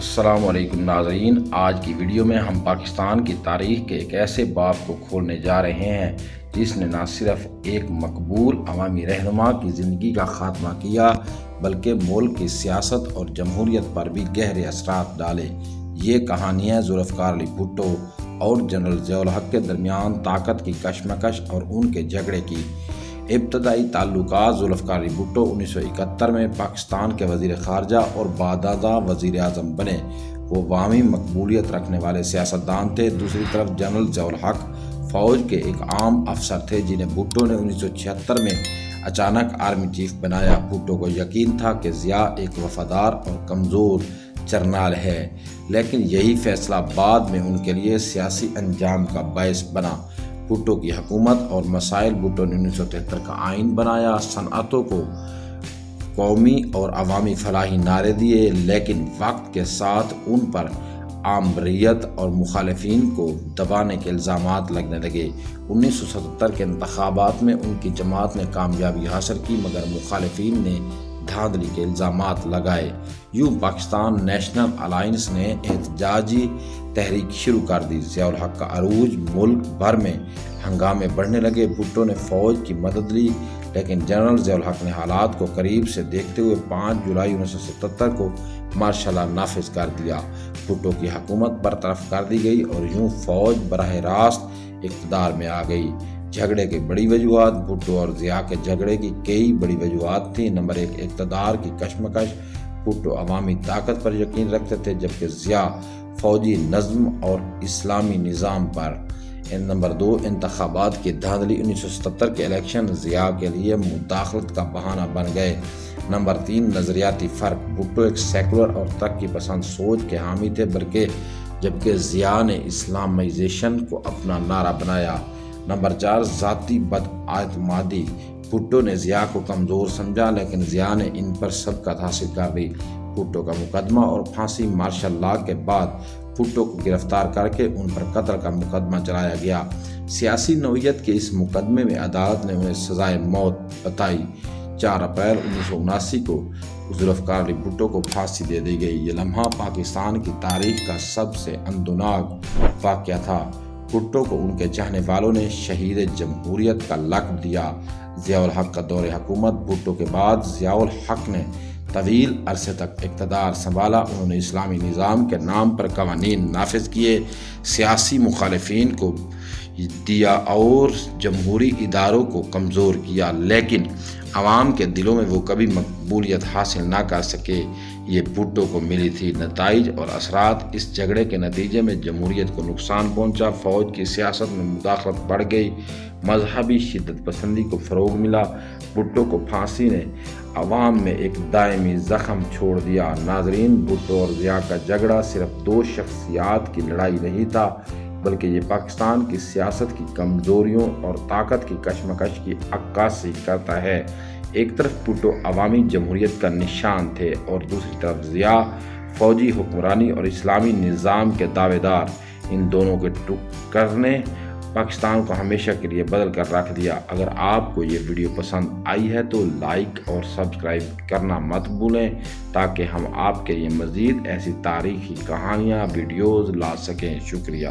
السلام علیکم ناظرین، آج کی ویڈیو میں ہم پاکستان کی تاریخ کے ایک ایسے باب کو کھولنے جا رہے ہیں جس نے نہ صرف ایک مقبول عوامی رہنما کی زندگی کا خاتمہ کیا بلکہ ملک کی سیاست اور جمہوریت پر بھی گہرے اثرات ڈالے۔ یہ کہانی ہے ذوالفقار علی بھٹو اور جنرل ضیاء الحق کے درمیان طاقت کی کشمکش اور ان کے جھگڑے کی۔ ابتدائی تعلقات: ذوالفقار علی بھٹو 1971 میں پاکستان کے وزیر خارجہ اور بعد ازاں وزیر اعظم بنے۔ وہ عوامی مقبولیت رکھنے والے سیاستدان تھے۔ دوسری طرف جنرل ضیاء الحق فوج کے ایک عام افسر تھے جنہیں بھٹو نے 1976 میں اچانک آرمی چیف بنایا۔ بھٹو کو یقین تھا کہ ضیاء ایک وفادار اور کمزور جرنیل ہے، لیکن یہی فیصلہ بعد میں ان کے لیے سیاسی انجام کا باعث بنا۔ بھٹو کی حکومت اور مسائل: بھٹو نے 1973 کا آئین بنایا، صنعتوں کو قومی اور عوامی فلاحی نعرے دیے، لیکن وقت کے ساتھ ان پر آمریت اور مخالفین کو دبانے کے الزامات لگنے لگے۔ 1977 کے انتخابات میں ان کی جماعت نے کامیابی حاصل کی، مگر مخالفین نے دھاندلی کے الزامات لگائے۔ یوں پاکستان نیشنل الائنس نے احتجاجی تحریک شروع کر دی۔ ضیاء الحق کا عروج: ملک بھر میں ہنگامے بڑھنے لگے۔ بھٹو نے فوج کی مدد لی، لیکن جنرل ضیاء الحق نے حالات کو قریب سے دیکھتے ہوئے 5 جولائی 1977 کو مارشل لا نافذ کر دیا۔ بھٹو کی حکومت برطرف کر دی گئی اور یوں فوج براہ راست اقتدار میں آ گئی۔ جھگڑے کی بڑی وجوہات: بھٹو اور ضیاء کے جھگڑے کی کئی بڑی وجوہات تھیں۔ نمبر 1، اقتدار کی کشمکش۔ بھٹو عوامی طاقت پر یقین رکھتے تھے جبکہ ضیاء فوجی نظم اور اسلامی نظام پر۔ نمبر 2، انتخابات کی دھاندلی۔ 1977 کے الیکشن ضیاء کے لیے مداخلت کا بہانہ بن گئے۔ نمبر 3، نظریاتی فرق۔ بھٹو ایک سیکولر اور ترقی پسند سوچ کے حامی تھے جبکہ ضیاء نے اسلامائزیشن کو اپنا نعرہ بنایا۔ نمبر 4، ذاتی بد اعتمادی۔ بھٹو نے ضیاء کو کمزور سمجھا، لیکن ضیاء نے ان پر سبقت حاصل کر لی۔ بھٹو کا مقدمہ اور پھانسی۔ مارشل لا کے بعد بھٹو کو گرفتار کر کے ان پر قتل کا مقدمہ چلایا گیا۔ سیاسی نوعیت کے اس مقدمے میں عدالت نے انہیں سزائے موت بتائی۔ 4 اپریل 1979 کو ذوالفقار علی بھٹو کو پھانسی دے دی گئی۔ یہ لمحہ پاکستان کی تاریخ کا سب سے اندناک واقعہ تھا۔ بھٹو کو ان کے چاہنے والوں نے شہید جمہوریت کا لقب دیا۔ ضیاء الحق کا دور حکومت۔ بھٹو کے بعد ضیاء الحق نے طویل عرصے تک اقتدار سنبھالا۔ انہوں نے اسلامی نظام کے نام پر قوانین نافذ کیے، سیاسی مخالفین کو دیا اور جمہوری اداروں کو کمزور کیا، لیکن عوام کے دلوں میں وہ کبھی مقبولیت حاصل نہ کر سکے۔ یہ بھٹو کو ملی تھی۔ نتائج اور اثرات: اس جھگڑے کے نتیجے میں جمہوریت کو نقصان پہنچا، فوج کی سیاست میں مداخلت بڑھ گئی، مذہبی شدت پسندی کو فروغ ملا۔ بھٹو کو پھانسی نے عوام میں ایک دائمی زخم چھوڑ دیا۔ ناظرین، بھٹو اور ضیاء کا جھگڑا صرف 2 شخصیات کی لڑائی نہیں تھا، بلکہ یہ پاکستان کی سیاست کی کمزوریوں اور طاقت کی کشمکش کی عکاسی کرتا ہے۔ ایک طرف بھٹو عوامی جمہوریت کا نشان تھے اور دوسری طرف ضیاء فوجی حکمرانی اور اسلامی نظام کے دعوے دار۔ ان دونوں کے ٹکر نے پاکستان کو ہمیشہ کے لیے بدل کر رکھ دیا۔ اگر آپ کو یہ ویڈیو پسند آئی ہے تو لائک اور سبسکرائب کرنا مت بھولیں تاکہ ہم آپ کے لیے مزید ایسی تاریخی کہانیاں ویڈیوز لا سکیں۔ شکریہ۔